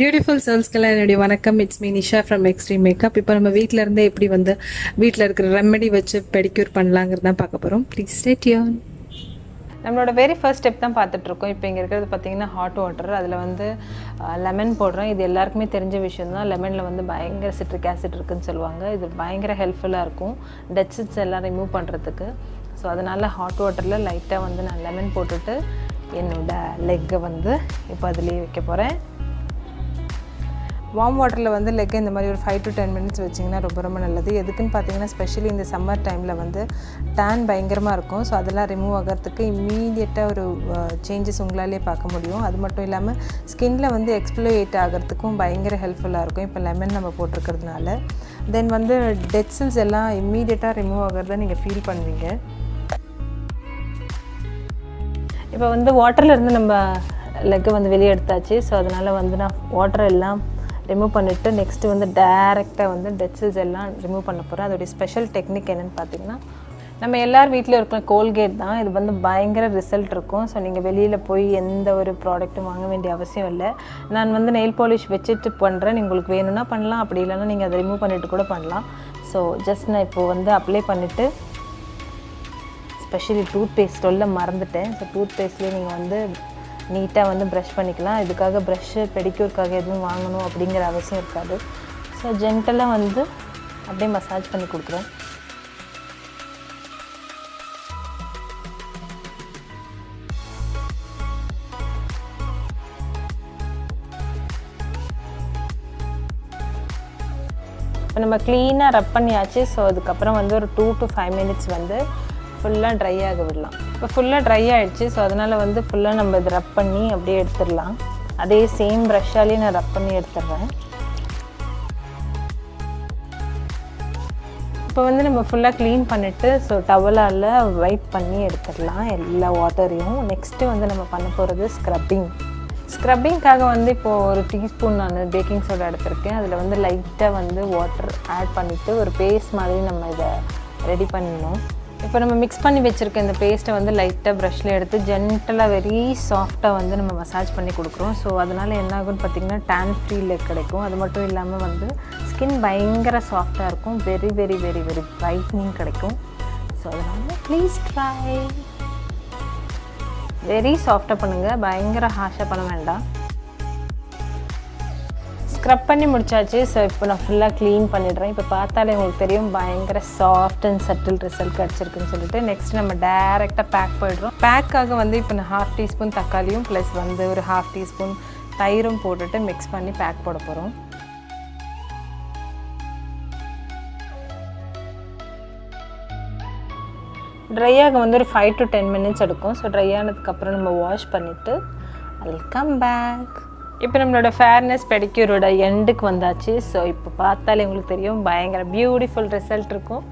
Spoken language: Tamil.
பியூட்டிஃபுல் சோல்ஸ்க்கெல்லாம் என்னுடைய வணக்கம். It's me Nisha from extreme makeup. இப்போ நம்ம வீட்டில் இருந்தே எப்படி வந்து வீட்டில் இருக்கிற ரெமெடி வச்சு பெடிக்யூர் பண்ணலாங்கிறது தான் பார்க்க போகிறோம். Please stay tune. நம்மளோட வெரி ஃபர்ஸ்ட் ஸ்டெப் தான் பார்த்துட்ருக்கோம். இப்போ இங்கே இருக்கிறது பார்த்திங்கன்னா ஹாட் வாட்டர், அதில் வந்து லெமன் போடுறோம். இது எல்லாருக்குமே தெரிஞ்ச விஷயம் தான். லெமனில் வந்து பயங்கர சிட்ரிக் ஆசிட் இருக்குதுன்னு சொல்லுவாங்க. இது பயங்கர ஹெல்ப்ஃபுல்லாக இருக்கும் டெட் செல்ஸ் எல்லாம் ரிமூவ் பண்ணுறதுக்கு. ஸோ அதனால் ஹாட் வாட்டரில் லைட்டாக வந்து நான் லெமன் போட்டுட்டு என்னோடய லெக்கை வந்து இப்போ அதுலேயே வைக்க போகிறேன். வார்ம் வாட்டரில் வந்து லெக்கை இந்த மாதிரி ஒரு 5 to 10 minutes வச்சிங்கன்னா ரொம்ப ரொம்ப நல்லது. எதுக்குன்னு பார்த்தீங்கன்னா ஸ்பெஷலி இந்த சம்மர் டைமில் வந்து டேன் பயங்கரமாக இருக்கும். ஸோ அதெல்லாம் ரிமூவ் ஆகிறதுக்கு இம்மீடியட்டாக ஒரு சேஞ்சஸ் உங்களாலே பார்க்க முடியும். அது மட்டும் இல்லாமல் ஸ்கின்னில் வந்து எக்ஸ்ப்ளோயேட் ஆகிறதுக்கும் பயங்கர ஹெல்ப்ஃபுல்லாக இருக்கும் இப்போ லெமன் நம்ம போட்டிருக்கிறதுனால. தென் வந்து டெட் செல்ஸ் எல்லாம் இம்மீடியட்டாக ரிமூவ் ஆகிறத நீங்கள் ஃபீல் பண்ணுவீங்க. இப்போ வந்து வாட்டர்லேருந்து நம்ம லெக்கை வந்து வெளியே எடுத்தாச்சு. ஸோ அதனால் வந்து நான் வாட்டர் எல்லாம் ரிமூவ் பண்ணிவிட்டு நெக்ஸ்ட்டு வந்து டைரெக்டாக வந்து டெட் செல்ஸ் எல்லாம் ரிமூவ் பண்ண போகிறேன். அதோடைய ஸ்பெஷல் டெக்னிக் என்னென்னு பார்த்தீங்கன்னா, நம்ம எல்லார் வீட்டில் இருக்கிற கோல்கேட் தான். இது வந்து பயங்கர ரிசல்ட் இருக்கும். ஸோ நீங்கள் வெளியில் போய் எந்த ஒரு ப்ராடக்ட்டும் வாங்க வேண்டிய அவசியம் இல்லை. நான் வந்து நெயில் பாலிஷ் வச்சுட்டு பண்ணுறேன். உங்களுக்கு வேணும்னா பண்ணலாம், அப்படி இல்லைன்னா நீங்கள் அதை ரிமூவ் பண்ணிவிட்டு கூட பண்ணலாம். ஸோ ஜஸ்ட் நான் இப்போது வந்து அப்ளை பண்ணிவிட்டு, ஸ்பெஷலி டூத் பேஸ்ட் சொல்ல மறந்துட்டேன். ஸோ டூத் பேஸ்ட்லேயே நீங்கள் வந்து நீட்டாக வந்து ப்ரஷ் பண்ணிக்கலாம். இதுக்காக ப்ரஷ்ஷு பெடிக்யூர்க்காக எதுவும் வாங்கணும் அப்படிங்கிற அவசியம் இருக்காது. ஸோ ஜென்டலாக வந்து அப்படியே மசாஜ் பண்ணி கொடுக்குறேன். இப்போ நம்ம க்ளீனாக ரப் பண்ணியாச்சு. ஸோ அதுக்கப்புறம் வந்து ஒரு 2 to 5 minutes வந்து ஃபுல்லாக ட்ரை ஆக விடலாம். இப்போ ஃபுல்லாக ட்ரை ஆகிடுச்சு. ஸோ அதனால் வந்து ஃபுல்லாக நம்ம இது ரப் பண்ணி அப்படியே எடுத்துடலாம். அதே சேம் ப்ரஷ்ஷாலேயே நான் ரப் பண்ணி எடுத்துடுறேன். இப்போ வந்து நம்ம ஃபுல்லாக க்ளீன் பண்ணிவிட்டு ஸோ டவலால் வைப் பண்ணி எடுத்துடலாம் எல்லா வாட்டரையும். நெக்ஸ்ட்டு வந்து நம்ம பண்ண போகிறது ஸ்க்ரப்பிங்காக வந்து இப்போது ஒரு டீஸ்பூன் நான் பேக்கிங் சோடா எடுத்திருக்கேன். அதில் வந்து லைட்டாக வந்து வாட்டர் ஆட் பண்ணிவிட்டு ஒரு பேஸ்ட் மாதிரி நம்ம இதை ரெடி பண்ணிடணும். இப்போ நம்ம மிக்ஸ் பண்ணி வச்சுருக்க இந்த பேஸ்ட்டை வந்து லைட்டாக ப்ரஷ்ஷில் எடுத்து ஜென்டலாக வெரி சாஃப்டாக வந்து நம்ம மசாஜ் பண்ணி கொடுக்குறோம். ஸோ அதனால் என்ன ஆகும்னு பார்த்திங்கன்னா டேன் ஃப்ரீ லெக் கிடைக்கும். அது மட்டும் இல்லாமல் வந்து ஸ்கின் பயங்கர சாஃப்டாக இருக்கும். Very very very very brightening கிடைக்கும். ஸோ அதனால் ப்ளீஸ் ட்ரை. வெரி சாஃப்டாக பண்ணுங்கள், பயங்கர ஹாஷாக பண்ண வேண்டாம். ஸ்க்ரப் பண்ணி முடிச்சாச்சு. ஸோ இப்போ நான் ஃபுல்லாக க்ளீன் பண்ணிடுறேன். இப்போ பார்த்தாலே உங்களுக்கு தெரியும் பயங்கர சாஃப்ட் அண்ட் சட்டில் ரிசல்ட் கிடச்சிருக்குன்னு சொல்லிட்டு. நெக்ஸ்ட் நம்ம டேரெக்டாக பேக் போய்டுறோம். பேக்காக வந்து இப்போ நான் 1/2 teaspoon தக்காளியும் ப்ளஸ் வந்து ஒரு 1/2 teaspoon தயிரும் போட்டுட்டு மிக்ஸ் பண்ணி பேக் போட போகிறோம். ட்ரையாக வந்து ஒரு 5 to 10 minutes எடுக்கும். ஸோ ட்ரை ஆனதுக்கப்புறம் நம்ம வாஷ் பண்ணிவிட்டு ஐ வில் கம் பேக். இப்போ நம்மளோட ஃபேர்னஸ் பெடிக்யூரோட எண்டுக்கு வந்தாச்சு. ஸோ இப்போ பார்த்தாலே உங்களுக்கு தெரியும் பயங்கர பியூட்டிஃபுல் ரிசல்ட் இருக்கும்.